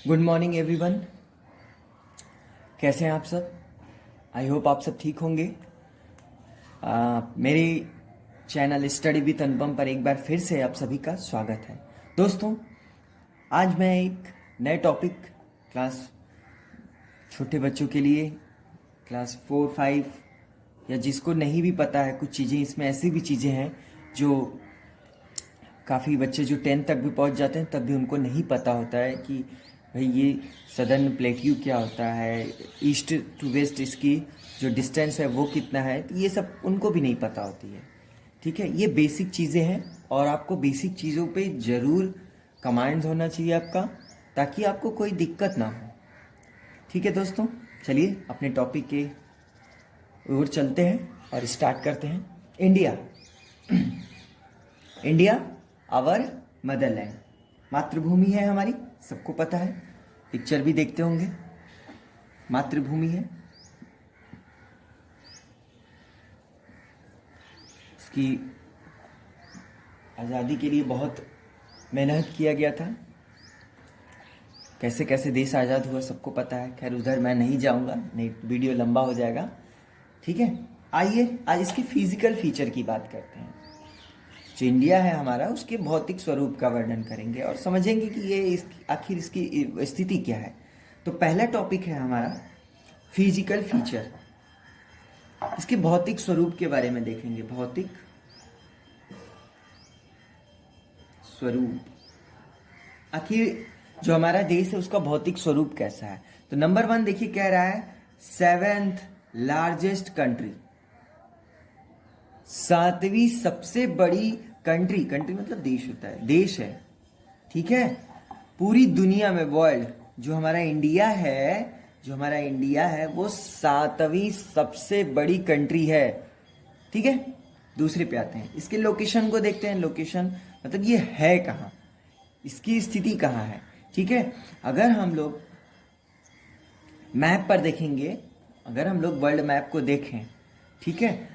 Good morning everyone. कैसे हैं आप सब? आई होप आप सब ठीक होंगे। मेरे चैनल स्टडी विद अनुपम पर एक बार फिर से आप सभी का स्वागत है। दोस्तों, आज मैं एक नए टॉपिक क्लास छोटे बच्चों के लिए, क्लास 4-5 या जिसको नहीं भी पता है, कुछ चीज़ें इसमें ऐसी भी चीज़ें हैं जो काफ़ी बच्चे जो 10th तक भी पहुंच जाते हैं तब भी उनको नहीं पता होता है कि भाई ये सदर्न प्लेट्यू क्या होता है, ईस्ट टू वेस्ट इसकी जो डिस्टेंस है वो कितना है, तो ये सब उनको भी नहीं पता होती है। ठीक है, ये बेसिक चीज़ें हैं और आपको बेसिक चीज़ों पे ज़रूर कमांड्स होना चाहिए आपका, ताकि आपको कोई दिक्कत ना हो। ठीक है दोस्तों, चलिए अपने टॉपिक के ओर चलते हैं और स्टार्ट करते हैं। इंडिया इंडिया आवर मदरलैंड, मातृभूमि है हमारी, सबको पता है, पिक्चर भी देखते होंगे। मातृभूमि है, इसकी आज़ादी के लिए बहुत मेहनत किया गया था। कैसे कैसे देश आज़ाद हुआ सबको पता है। खैर उधर मैं नहीं जाऊंगा, नहीं वीडियो लंबा हो जाएगा। ठीक है, आइए आज इसके फिजिकल फीचर की बात करते हैं। जो इंडिया है हमारा, उसके भौतिक स्वरूप का वर्णन करेंगे और समझेंगे कि ये आखिर इसकी स्थिति क्या है। तो पहला टॉपिक है हमारा फिजिकल फीचर। इसके भौतिक स्वरूप के बारे में देखेंगे। भौतिक स्वरूप, आखिर जो हमारा देश है उसका भौतिक स्वरूप कैसा है। तो नंबर 1 देखिए, कह रहा है 7th लार्जेस्ट कंट्री, 7वीं सबसे बड़ी कंट्री। कंट्री मतलब देश होता है, देश है। ठीक है, पूरी दुनिया में, वर्ल्ड जो हमारा इंडिया है, वो 7वीं सबसे बड़ी कंट्री है। ठीक है, दूसरे पे आते हैं, इसके लोकेशन को देखते हैं। लोकेशन मतलब ये है कहाँ, इसकी स्थिति कहाँ है। ठीक है, अगर हम लोग मैप पर देखेंगे, अगर हम लोग वर्ल्ड मैप को देखें, ठीक है,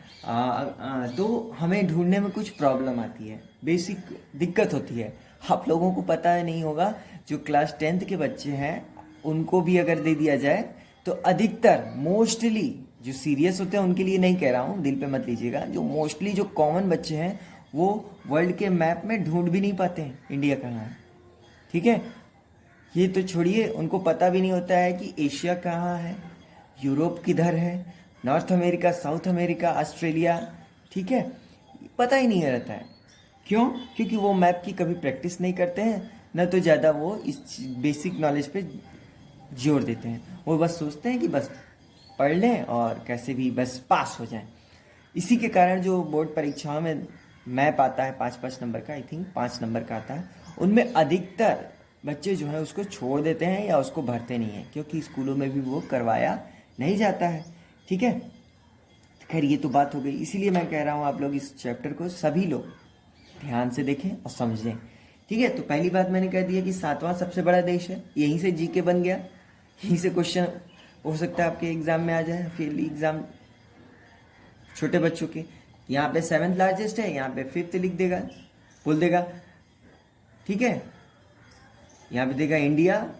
तो हमें ढूंढने में कुछ प्रॉब्लम आती है, बेसिक दिक्कत होती है। आप लोगों को पता है नहीं होगा, जो क्लास 10th के बच्चे हैं उनको भी अगर दे दिया जाए तो अधिकतर, मोस्टली जो सीरियस होते हैं उनके लिए नहीं कह रहा हूँ, दिल पे मत लीजिएगा, जो मोस्टली जो कॉमन बच्चे हैं वो वर्ल्ड के मैप में ढूंढ भी नहीं पाते हैं इंडिया कहाँ है। ठीक है, ये तो छोड़िए, उनको पता भी नहीं होता है कि एशिया कहाँ है, यूरोप किधर है, north America, south America, Australia. ठीक है, पता ही नहीं रहता है। क्यों? क्योंकि वो मैप की कभी प्रैक्टिस नहीं करते हैं, न तो ज़्यादा वो इस बेसिक नॉलेज पे जोर देते हैं। वो बस सोचते हैं कि बस पढ़ लें और कैसे भी बस पास हो जाएं। इसी के कारण जो बोर्ड परीक्षाओं में मैप आता है 5-5 नंबर का, आई थिंक 5 नंबर का आता है, उनमें अधिकतर बच्चे जो है उसको छोड़ देते हैं या उसको भरते नहीं हैं, क्योंकि स्कूलों में भी वो करवाया नहीं जाता है। ठीक है, खैर ये तो बात हो गई, इसीलिए मैं कह रहा हूँ आप लोग इस चैप्टर को सभी लोग ध्यान से देखें और समझें। ठीक है, तो पहली बात मैंने कह दिया कि 7वां सबसे बड़ा देश है, यहीं से जीके बन गया, यहीं से क्वेश्चन हो सकता है आपके एग्जाम में आ जाए, फिर एग्जाम छोटे बच्चों के। यहाँ पे 7th लार्जेस्ट है, यहाँ पे 5th लिख देगा, बोल देगा। ठीक है, यहाँ पे देगा India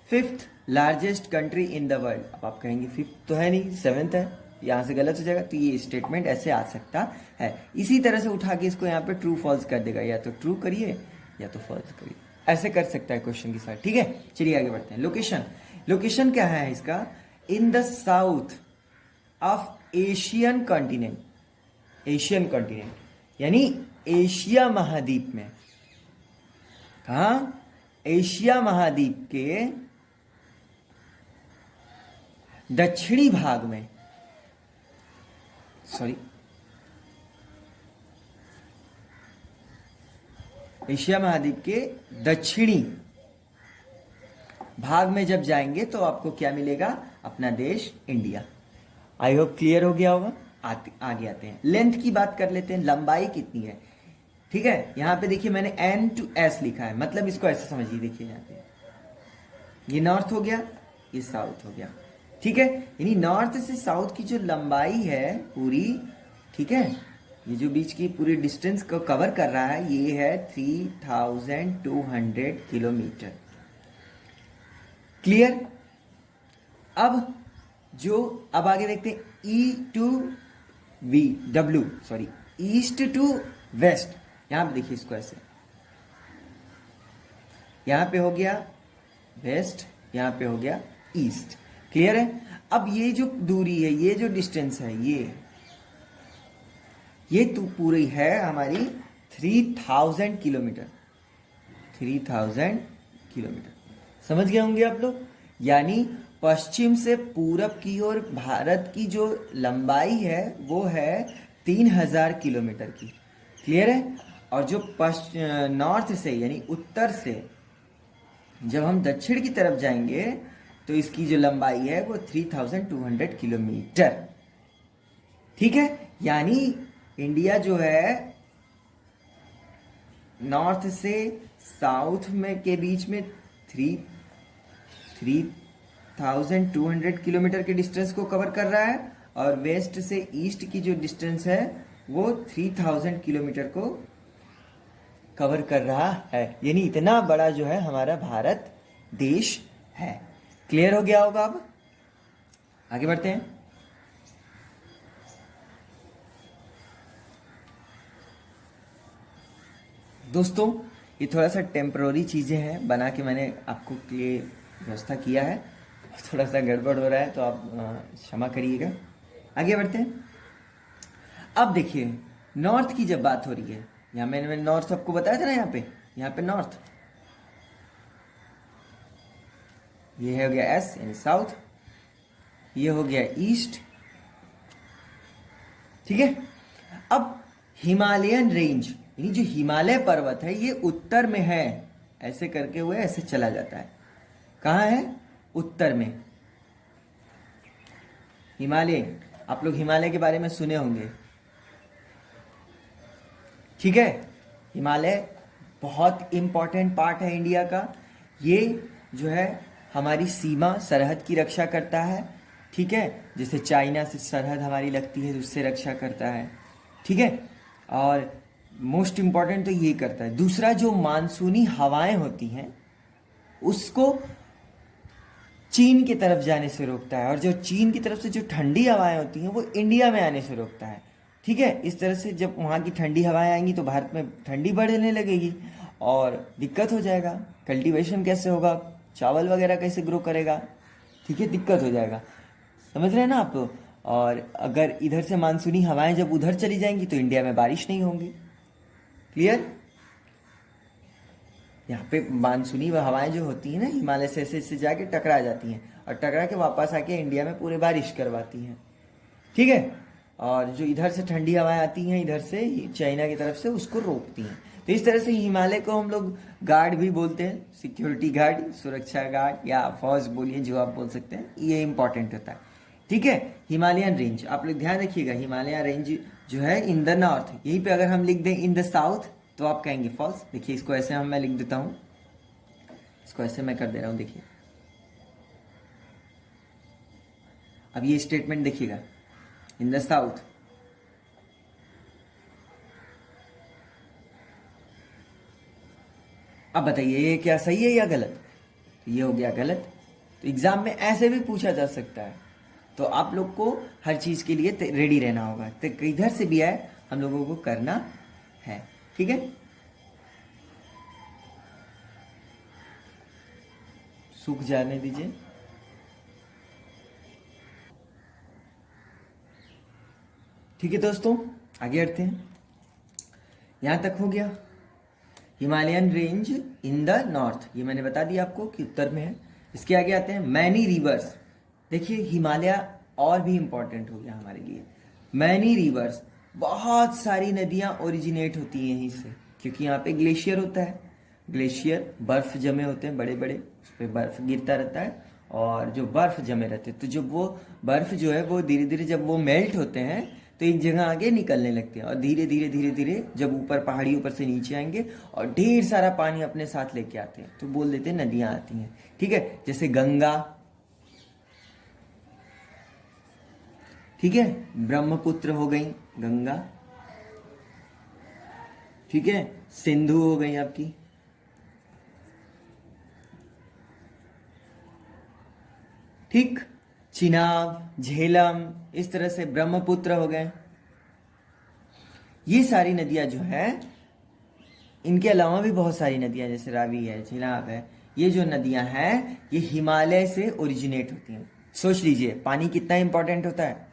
5th largest country in the world. अब आप कहेंगे 5th तो है नहीं, 7th है, यहाँ से गलत हो जाएगा। तो ये स्टेटमेंट ऐसे आ सकता है। इसी तरह से उठा के इसको यहाँ पे ट्रू फॉल्स कर देगा, या तो ट्रू करिए या तो फॉल्स करिए, ऐसे कर सकता है क्वेश्चन के साथ। ठीक है, चलिए आगे बढ़ते हैं। लोकेशन, लोकेशन क्या है इसका? इन the south of Asian continent, Asian continent यानी एशिया महाद्वीप में। कहाँ? एशिया महाद्वीप के दक्षिणी भाग में, सॉरी, एशिया महाद्वीप के दक्षिणी भाग में जब जाएंगे तो आपको क्या मिलेगा? अपना देश इंडिया। आई होप क्लियर हो गया होगा। आगे आते हैं, लेंथ की बात कर लेते हैं, लंबाई कितनी है। ठीक है, यहां पे देखिए मैंने N to S लिखा है, मतलब इसको ऐसे समझिए। देखिए यहाँ पे ये नॉर्थ हो गया, ये साउथ हो गया। ठीक है, यानी नॉर्थ से साउथ की जो लंबाई है पूरी, ठीक है, ये जो बीच की पूरी डिस्टेंस को कवर कर रहा है, ये है 3200 किलोमीटर। क्लियर। अब आगे देखते हैं E to V W, sorry, east to west. यहां पे देखिए इसको ऐसे, यहां पे हो गया वेस्ट, यहां पे हो गया ईस्ट। क्लियर है। अब ये जो दूरी है, ये जो डिस्टेंस है, ये तो पूरी है हमारी 3000 किलोमीटर। 3000 किलोमीटर, समझ गए होंगे आप लोग। यानी पश्चिम से पूरब की ओर भारत की जो लंबाई है वो है 3000 किलोमीटर की। क्लियर है। और जो नॉर्थ से यानी उत्तर से जब हम दक्षिण की तरफ जाएंगे तो इसकी जो लंबाई है वो 3200 किलोमीटर। ठीक है। यानी इंडिया जो है नॉर्थ से साउथ में के बीच में 3200 किलोमीटर के डिस्टेंस को कवर कर रहा है, और वेस्ट से ईस्ट की जो डिस्टेंस है वो 3000 किलोमीटर को कवर कर रहा है। यानी इतना बड़ा जो है हमारा भारत देश है। क्लियर हो गया होगा। अब आगे बढ़ते हैं। दोस्तों, ये थोड़ा सा टेम्पररी चीज़ें हैं, बना के मैंने आपको लिए व्यवस्था किया है। थोड़ा सा गड़बड़ हो रहा है तो आप क्षमा करिएगा। आगे बढ़ते हैं। अब देखिए, नॉर्थ की जब बात हो रही है, यहाँ मैंने नॉर्थ आपको बताया था ना, यहाँ पे नॉर्थ, ये हो गया एस यानी साउथ, ये हो गया ईस्ट। ठीक है। अब हिमालयन रेंज यानी जो हिमालय पर्वत है ये उत्तर में है, ऐसे करके हुए ऐसे चला जाता है। कहाँ है? उत्तर में हिमालय। आप लोग हिमालय के बारे में सुने होंगे। ठीक है। हिमालय बहुत इंपॉर्टेंट पार्ट है इंडिया का। ये जो है हमारी सीमा सरहद की रक्षा करता है। ठीक है। जैसे चाइना से सरहद हमारी लगती है तो उससे रक्षा करता है। ठीक है। और मोस्ट इंपॉर्टेंट तो ये करता है। दूसरा, जो मानसूनी हवाएं होती हैं उसको चीन की तरफ जाने से रोकता है, और जो चीन की तरफ से जो ठंडी हवाएं होती हैं वो इंडिया में आने से रोकता है। ठीक है। इस तरह से जब वहाँ की ठंडी हवाएं आएंगी तो भारत में ठंडी बढ़ने लगेगी और दिक्कत हो जाएगा। कल्टीवेशन कैसे होगा, चावल वगैरह कैसे ग्रो करेगा। ठीक है, दिक्कत हो जाएगा। समझ रहे हैं ना आप। और अगर इधर से मानसूनी हवाएं जब उधर चली जाएंगी तो इंडिया में बारिश नहीं होगी। क्लियर। यहाँ पे मानसूनी हवाएं जो होती हैं ना, हिमालय से ऐसे जाके टकरा जाती हैं और टकरा के वापस आके इंडिया में पूरे बारिश करवाती हैं। ठीक है। और जो इधर से ठंडी हवाएं आती हैं इधर से चाइना की तरफ से, उसको रोकती हैं। तो इस तरह से हिमालय को हम लोग गार्ड भी बोलते हैं, सिक्योरिटी गार्ड, सुरक्षा गार्ड या फौज बोलिए, जो आप बोल सकते हैं। ये इंपॉर्टेंट होता है। ठीक है। हिमालयन रेंज आप लोग ध्यान रखिएगा, हिमालय रेंज जो है इन द नॉर्थ, यहीं पे अगर हम लिख दें इन द साउथ तो आप कहेंगे फॉल्स। देखिए इसको ऐसे मैं लिख देता हूं, इसको ऐसे मैं कर दे रहा हूं। देखिए अब ये स्टेटमेंट देखिएगा, इन द साउथ। अब बताइए ये क्या सही है या गलत? तो ये हो गया गलत। तो एग्जाम में ऐसे भी पूछा जा सकता है, तो आप लोग को हर चीज के लिए रेडी रहना होगा। तो किधर से भी आए हम लोगों को करना है। ठीक है। सूख जाने दीजिए। ठीक है दोस्तों, आगे बढ़ते हैं। यहां तक हो गया Himalayan range in the north, ये मैंने बता दिया आपको कि उत्तर में है। इसके आगे आते हैं मैनी रिवर्स। देखिए हिमालय और भी इंपॉर्टेंट हो गया हमारे लिए। मैनी रिवर्स, बहुत सारी नदियां ओरिजिनेट होती हैं यहीं से, क्योंकि यहाँ पे ग्लेशियर होता है। ग्लेशियर बर्फ जमे होते हैं बड़े बड़े, उस पर बर्फ गिरता रहता है, और जो बर्फ जमे रहते हैं तो जब वो बर्फ जो है वो धीरे धीरे जब वो मेल्ट होते हैं तो एक जगह आगे निकलने लगते हैं, और धीरे धीरे धीरे धीरे जब ऊपर पहाड़ी ऊपर से नीचे आएंगे और ढेर सारा पानी अपने साथ लेके आते हैं तो बोल देते हैं नदियां आती हैं। ठीक है। जैसे गंगा, ठीक है, ब्रह्मपुत्र हो गई गंगा। ठीक है। सिंधु हो गई आपकी, ठीक, चिनाब, झेलम, इस तरह से ब्रह्मपुत्र हो गए। ये सारी नदियां जो है, इनके अलावा भी बहुत सारी नदियां जैसे रावी है, चिनाब है, ये जो नदियां हैं ये हिमालय से ओरिजिनेट होती हैं। सोच लीजिए पानी कितना इंपॉर्टेंट होता है,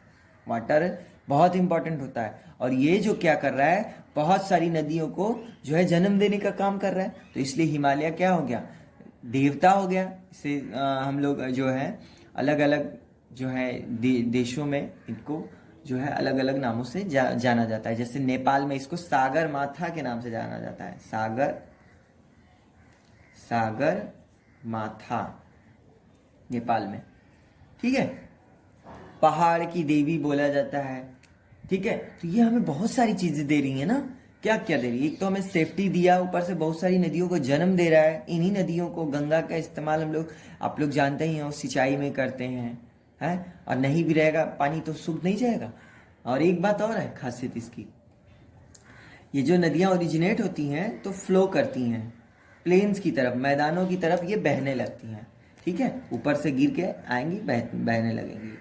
वाटर बहुत इंपॉर्टेंट होता है, और ये जो क्या कर रहा है, बहुत सारी नदियों को जो है जन्म देने का काम कर रहा है। तो इसलिए हिमालय क्या हो गया, देवता हो गया। इसे हम लोग जो है अलग अलग जो है देशों में इनको जो है अलग अलग नामों से जाना जाता है। जैसे नेपाल में इसको सागर माथा के नाम से जाना जाता है, सागर माथा नेपाल में, ठीक है। पहाड़ की देवी बोला जाता है, ठीक है। तो ये हमें बहुत सारी चीजें दे रही है ना, क्या क्या दे रही है, एक तो हमें सेफ्टी दिया, ऊपर से बहुत सारी नदियों को जन्म दे रहा है। इन्हीं नदियों को, गंगा का इस्तेमाल हम लोग, आप लोग जानते ही हो, सिंचाई में करते हैं, है। और नहीं भी रहेगा पानी तो सूख नहीं जाएगा। और एक बात और है खासियत इसकी, ये जो नदियां ओरिजिनेट होती हैं तो फ्लो करती हैं प्लेन्स की तरफ, मैदानों की तरफ ये बहने लगती हैं, ठीक है। ऊपर से गिर के आएंगी, बहने लगेंगी,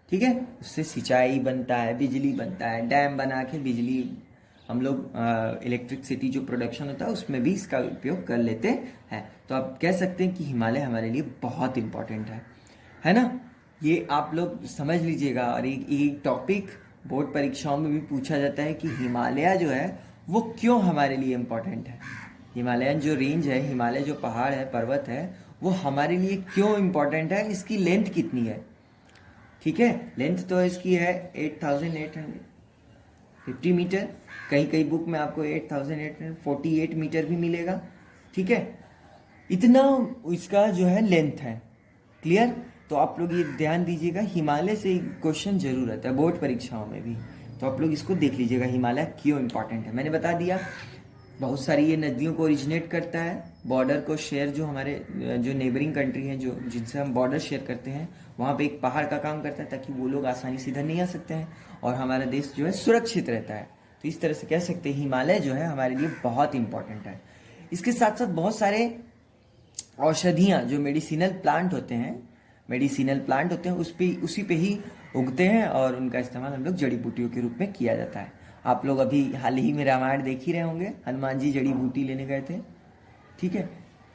ठीक है। उससे सिंचाई बनता है, बिजली बनता है, डैम बना के बिजली हम लोग इलेक्ट्रिसिटी जो प्रोडक्शन होता है उसमें भी इसका उपयोग कर लेते हैं। तो आप कह सकते हैं कि हिमालय हमारे लिए बहुत इंपॉर्टेंट है ना। ये आप लोग समझ लीजिएगा। और एक टॉपिक बोर्ड परीक्षाओं में भी पूछा जाता है कि हिमालय जो है वो क्यों हमारे लिए इम्पोर्टेंट है। हिमालयन जो रेंज है, हिमालय जो पहाड़ है, पर्वत है, वो हमारे लिए क्यों इम्पोर्टेंट है, इसकी लेंथ कितनी है, ठीक है। लेंथ तो इसकी है 8850 मीटर, कहीं कहीं बुक में आपको 8848 मीटर भी मिलेगा, ठीक है। इतना इसका जो है लेंथ है, क्लियर। तो आप लोग ये ध्यान दीजिएगा, हिमालय से क्वेश्चन जरूर आता है बोर्ड परीक्षाओं में भी, तो आप लोग इसको देख लीजिएगा हिमालय क्यों इंपॉर्टेंट है। मैंने बता दिया बहुत सारी ये नदियों को ओरिजिनेट करता है, बॉर्डर को शेयर, जो हमारे जो नेबरिंग कंट्री हैं, जो जिनसे हम बॉर्डर शेयर करते हैं, वहाँ पे एक पहाड़ का काम करता है ताकि वो लोग आसानी से इधर नहीं आ सकते हैं और हमारा देश जो है सुरक्षित रहता है। तो इस तरह से कह सकते हैं हिमालय जो है हमारे लिए बहुत इंपॉर्टेंट है। इसके साथ साथ बहुत सारे औषधियाँ जो मेडिसिनल प्लांट होते हैं उसी पे ही उगते हैं और उनका इस्तेमाल हम लोग जड़ी बूटियों के रूप में किया जाता है। आप लोग अभी हाल ही में रामायण देख ही रहे होंगे, हनुमान जी जड़ी बूटी लेने गए थे, ठीक है,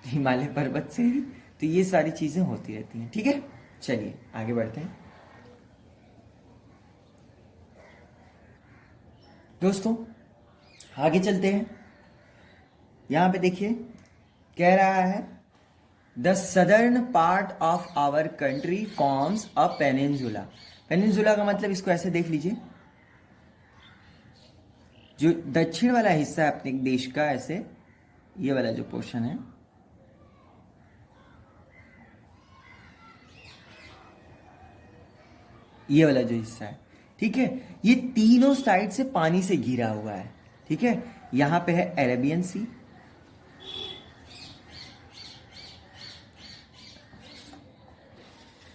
हिमालय पर्वत से ही। तो ये सारी चीजें होती रहती हैं, ठीक है। चलिए आगे बढ़ते हैं दोस्तों, आगे चलते हैं। यहां पे देखिए कह रहा है the southern part of our country forms a peninsula. Peninsula का मतलब इसको ऐसे देख लीजिए, जो दक्षिण वाला हिस्सा है अपने देश का, ऐसे ये वाला जो पोर्शन है, ये वाला जो हिस्सा है, ठीक है, ये तीनों साइड से पानी से घिरा हुआ है, ठीक है। यहां पे है अरेबियन सी,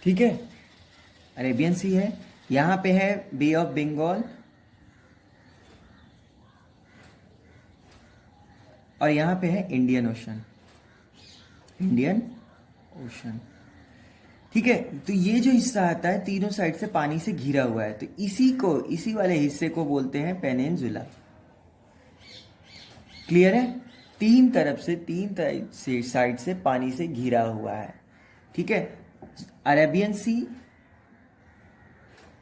ठीक है, अरेबियन सी है। यहां पे है बे ऑफ बंगाल, और यहां पे है इंडियन ओशन, ठीक है। तो ये जो हिस्सा आता है तीनों साइड से पानी से घिरा हुआ है, तो इसी वाले हिस्से को बोलते हैं पेनिनसुला, क्लियर है। तीन साइड से पानी से घिरा हुआ है, ठीक है। अरेबियन सी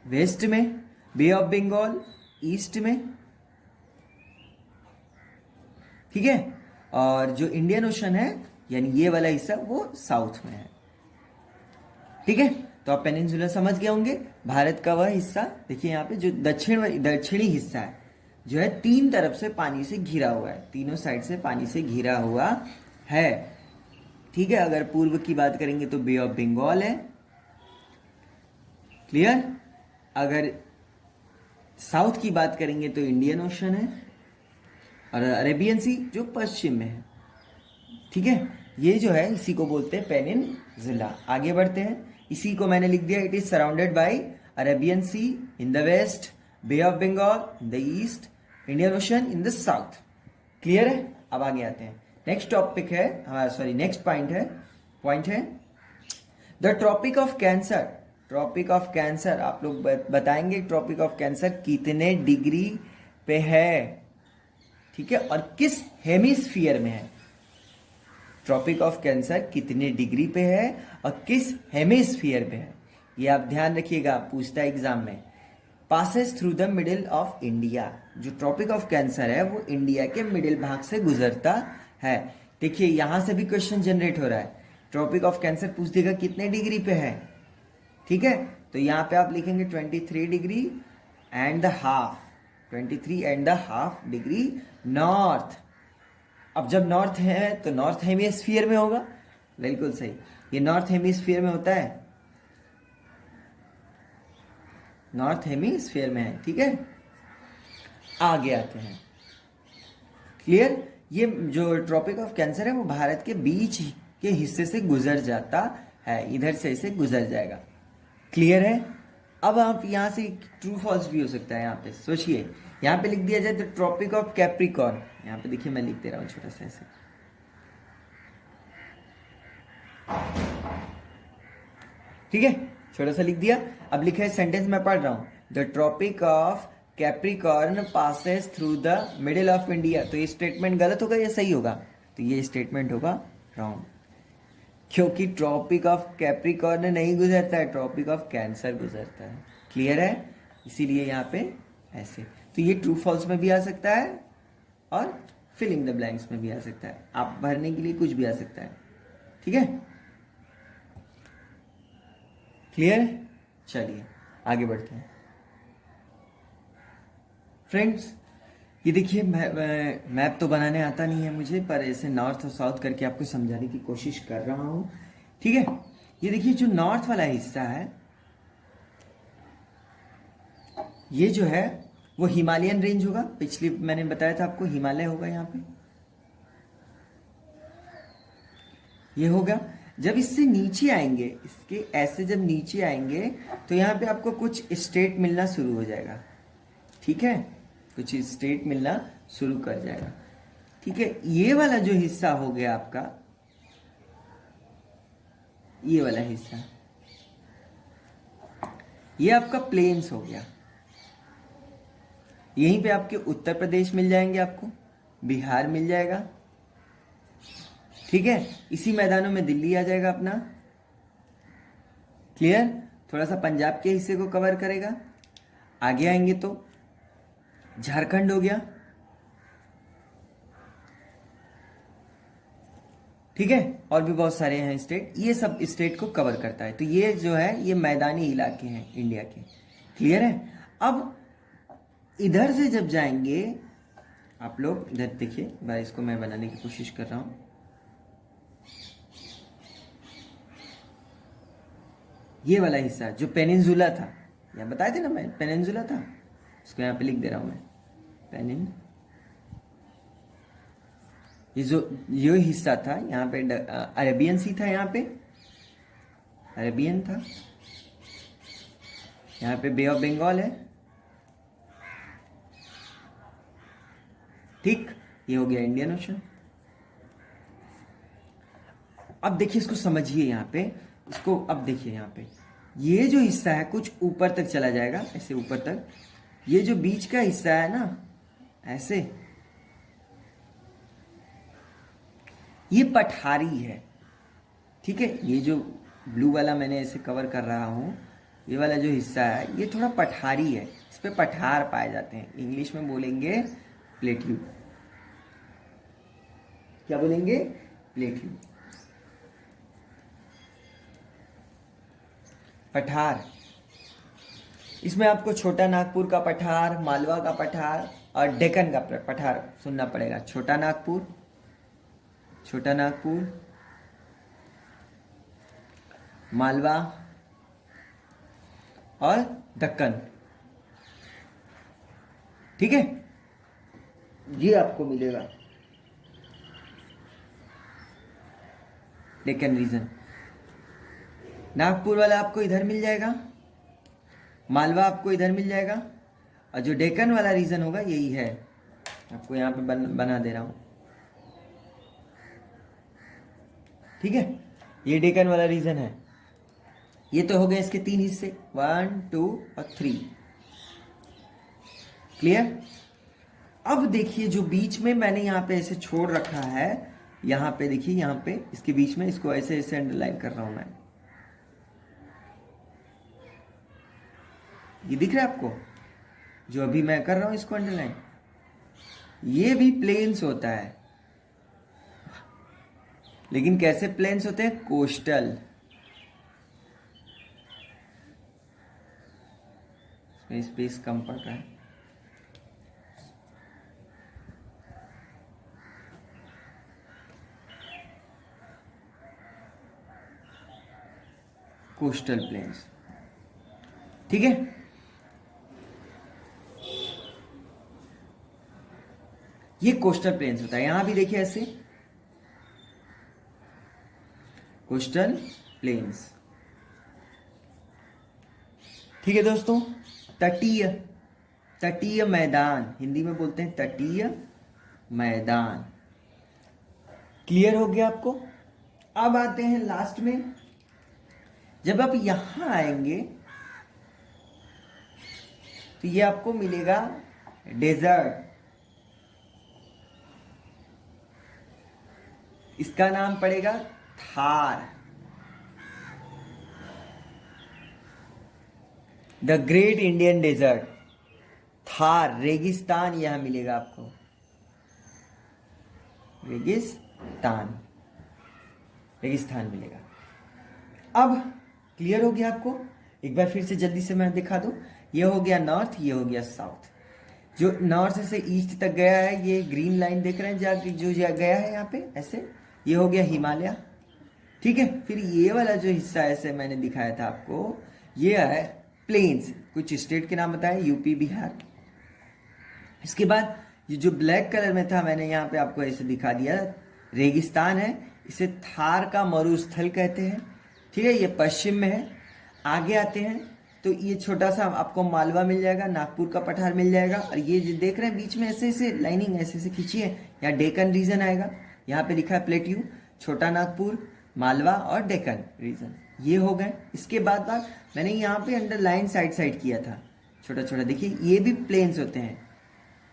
वेस्ट में, बे ऑफ बंगाल ईस्ट में, ठीक है, और जो इंडियन ओशन है यानी ये वाला हिस्सा वो साउथ में है, ठीक है। तो आप पेनिनसुला समझ गए होंगे, भारत का वह हिस्सा देखिए यहाँ पे जो दक्षिणी हिस्सा है, जो है तीन तरफ से पानी से घिरा हुआ है, तीनों साइड से पानी से घिरा हुआ है, ठीक है। अगर पूर्व की बात करेंगे तो बे ऑफ बंगाल है, क्लियर। अगर साउथ की बात करेंगे तो इंडियन ओशन है, और अरेबियन सी जो पश्चिम में है, ठीक है। ये जो है इसी को बोलते हैं पेनिनसुला। आगे बढ़ते हैं, इसी को मैंने लिख दिया, it is surrounded by Arabian Sea in the west, Bay of Bengal in the east, Indian Ocean in the south, clear है। अब आगे आते हैं, नेक्स्ट टॉपिक है, नेक्स्ट पॉइंट है the Tropic of Cancer, Tropic of Cancer आप लोग बताएंगे ट्रॉपिक ऑफ कैंसर कितने डिग्री पे है, ठीक है, और किस हेमिस्फीयर में है। ट्रॉपिक ऑफ कैंसर कितने डिग्री पे है और किस हेमिस्फीयर पे है, ये आप ध्यान रखिएगा, पूछता है एग्जाम में। Passes through the middle of India, जो ट्रॉपिक ऑफ कैंसर है वो इंडिया के मिडिल भाग से गुजरता है। देखिए यहां से भी क्वेश्चन जनरेट हो रहा है, ट्रॉपिक ऑफ कैंसर पूछ देगा कितने डिग्री पे है, ठीक है, तो यहां पे आप लिखेंगे 23 degree and the half, 23 and the half degree north. अब जब नॉर्थ है तो नॉर्थ हेमिस्फीयर में होगा, बिल्कुल सही, ये नॉर्थ हेमिस्फीयर में होता है, नॉर्थ हेमिस्फीयर में है, ठीक है। आगे आते हैं, क्लियर। ये जो ट्रॉपिक ऑफ कैंसर है वो भारत के बीच के हिस्से से गुजर जाता है, इधर से इसे गुजर जाएगा, क्लियर है। अब आप यहां से ट्रू फॉल्स भी हो सकता है, यहां पे सोचिए, यहां पे लिख दिया जाए द ट्रॉपिक ऑफ कैप्रिकॉर्न, यहां पे देखिए मैं लिख दे रहा हूं छोटा सा ऐसे, ठीक है, छोटा सा लिख दिया। अब लिखा है सेंटेंस मैं पढ़ रहा हूं, the Tropic of Capricorn passes through the middle of India, तो ये स्टेटमेंट गलत होगा या सही होगा, तो ये स्टेटमेंट होगा रॉन्ग, क्योंकि ट्रॉपिक ऑफ कैप्रिकॉर्न नहीं गुजरता है, ट्रॉपिक ऑफ कैंसर गुजरता है, क्लियर है, इसीलिए यहाँ पे ऐसे। तो ये ट्रू फॉल्स में भी आ सकता है और फिलिंग द ब्लैंक्स में भी आ सकता है, आप भरने के लिए कुछ भी आ सकता है, ठीक है, क्लियर। चलिए आगे बढ़ते हैं फ्रेंड्स। ये देखिए मैप तो बनाने आता नहीं है मुझे, पर ऐसे नॉर्थ और साउथ करके आपको समझाने की कोशिश कर रहा हूं, ठीक है। ये देखिए जो नॉर्थ वाला हिस्सा है, ये जो है वो हिमालयन रेंज होगा, पिछली मैंने बताया था आपको हिमालय होगा यहाँ पे, ये होगा। जब इससे नीचे आएंगे, इसके ऐसे जब नीचे आएंगे तो यहाँ पे आपको कुछ स्टेट मिलना शुरू हो जाएगा, ठीक है, कुछ स्टेट मिलना शुरू कर जाएगा, ठीक है। ये वाला जो हिस्सा हो गया आपका, ये वाला हिस्सा, ये आपका प्लेन्स हो गया, यहीं पे आपके उत्तर प्रदेश मिल जाएंगे, आपको बिहार मिल जाएगा, ठीक है। इसी मैदानों में दिल्ली आ जाएगा अपना, क्लियर। थोड़ा सा पंजाब के हिस्से को कवर करेगा। आगे आएंगे तो झारखंड हो गया, ठीक है, और भी बहुत सारे हैं स्टेट, ये सब स्टेट को कवर करता है। तो ये जो है ये मैदानी इलाके हैं इंडिया के, क्लियर है। अब इधर से जब जाएंगे आप लोग, इधर देखिए, मैं इसको मैं बनाने की कोशिश कर रहा हूं, ये वाला हिस्सा जो पेनिनसुला था, यहाँ बताए थे ना मैं, पेनिनसुला था, इसको यहाँ पे लिख दे रहा हूं मैं, पेनिन, ये हिस्सा था, यहाँ पे अरेबियन सी था, यहाँ पे अरेबियन था, यहाँ पे बे ऑफ बंगाल है, ठीक, ये हो गया इंडियन ओशन। अब देखिए इसको समझिए, यहाँ पे इसको अब देखिए, यहाँ पे ये जो हिस्सा है कुछ ऊपर तक चला जाएगा, ऐसे ऊपर तक, ये जो बीच का हिस्सा है ना, ऐसे, ये पठारी है, ठीक है। ये जो ब्लू वाला मैंने ऐसे कवर कर रहा हूं, ये वाला जो हिस्सा है ये थोड़ा पठारी है, इस पे पठार पाए जाते हैं, इंग्लिश में बोलेंगे प्लेट्यू, क्या बोलेंगे, प्लेट्यू, पठार। इसमें आपको छोटा नागपुर का पठार, मालवा का पठार और डेक्कन का पठार सुनना पड़ेगा। छोटा नागपुर, छोटा नागपुर, मालवा और दक्कन, ठीक है, ये आपको मिलेगा डेक्कन रीजन। नागपुर वाला आपको इधर मिल जाएगा, मालवा आपको इधर मिल जाएगा, और जो डेक्कन वाला रीजन होगा यही है, आपको यहां पे बना दे रहा हूं, ठीक है, ये डेक्कन वाला रीजन है। ये तो हो गए इसके 3 हिस्से, 1 2 और 3। क्लियर। अब देखिए जो बीच में मैंने यहाँ पे ऐसे छोड़ रखा है, यहाँ पे देखिए, यहाँ पे इसके बीच में, इसको ऐसे ऐसे अंडरलाइन कर रहा हूं मैं। ये दिख रहा है आपको जो अभी मैं कर रहा हूं इसको अंडरलाइन? ये भी प्लेन्स होता है, लेकिन कैसे प्लेन्स होते हैं? कोस्टल। इसमें स्पेस कम पड़ रहा है। कोस्टल प्लेन्स, ठीक है। ये कोस्टल प्लेन्स होता है। यहां भी देखिए ऐसे कोस्टल प्लेन्स, ठीक है दोस्तों। तटीय, तटीय मैदान, हिंदी में बोलते हैं तटीय मैदान। क्लियर हो गया आपको? अब आते हैं लास्ट में, जब आप यहां आएंगे तो ये आपको मिलेगा डेजर्ट। इसका नाम पड़ेगा Thar, the Great Indian Desert. Thar रेगिस्तान यहां मिलेगा आपको, रेगिस्तान, रेगिस्तान मिलेगा। अब क्लियर हो गया आपको? एक बार फिर से जल्दी से मैं दिखा दूं। ये हो गया नॉर्थ, ये हो गया साउथ। जो नॉर्थ से ईस्ट तक गया है, ये ग्रीन लाइन देख रहे हैं जो गया है यहाँ पे ऐसे, ये हो गया हिमालय, ठीक है। फिर ये वाला जो हिस्सा ऐसे मैंने दिखाया था आपको, ये है प्लेन्स। कुछ स्टेट के नाम बताए, यूपी, बिहार। इसके बाद ये जो ब्लैक कलर में था, मैंने यहाँ पे आपको ऐसे दिखा दिया, रेगिस्तान है। इसे थार का मरुस्थल कहते हैं, ठीक है। ये पश्चिम में है। आगे आते हैं तो ये छोटा सा आपको मालवा मिल जाएगा, नागपुर का पठार मिल जाएगा। और ये जो देख रहे हैं बीच में ऐसे ऐसे लाइनिंग ऐसे ऐसे खींची है, यहाँ डेक्कन रीजन आएगा। यहाँ पे लिखा है प्लेट्यू, छोटा नागपुर, मालवा और डेक्कन रीजन, ये हो गए। इसके बाद मैंने यहाँ पे अंडरलाइन साइड साइड किया था, छोटा छोटा। देखिए ये भी प्लेन्स होते हैं,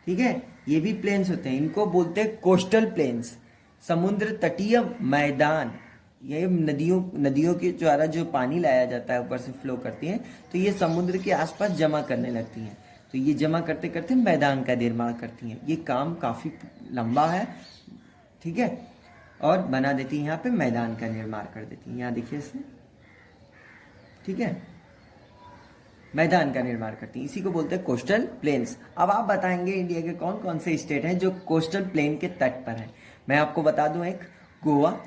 ठीक है। ये भी प्लेन्स होते हैं, इनको बोलते हैं कोस्टल प्लेन्स, समुद्र तटीय मैदान। ये नदियों के द्वारा जो पानी लाया जाता है, ऊपर से फ्लो करती हैं, तो ये समुद्र के आसपास जमा करने लगती हैं। तो ये जमा करते करते मैदान का निर्माण करती हैं। ये काम काफी लंबा है, ठीक है, और बना देती है, यहाँ पे मैदान का निर्माण कर देती है। यहाँ देखिए इसमें, ठीक है, मैदान का निर्माण करती है। इसी को बोलते हैं कोस्टल प्लेन्स। अब आप बताएंगे इंडिया के कौन कौन से स्टेट हैं जो कोस्टल प्लेन के तट पर हैं। मैं आपको बता दूं, एक गोवा,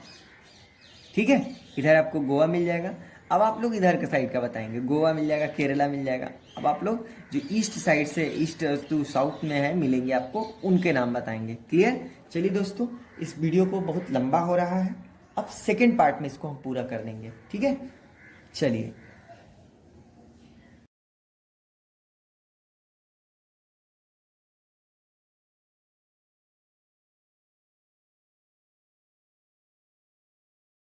ठीक है, इधर आपको गोवा मिल जाएगा। अब आप लोग इधर के साइड का बताएंगे, गोवा मिल जाएगा, केरला मिल जाएगा। अब आप लोग जो ईस्ट साइड से, ईस्ट टू साउथ में है मिलेंगे आपको, उनके नाम बताएंगे। क्लियर? चलिए दोस्तों, इस वीडियो को बहुत लंबा हो रहा है, अब सेकेंड पार्ट में इसको हम पूरा कर देंगे, ठीक है। चलिए।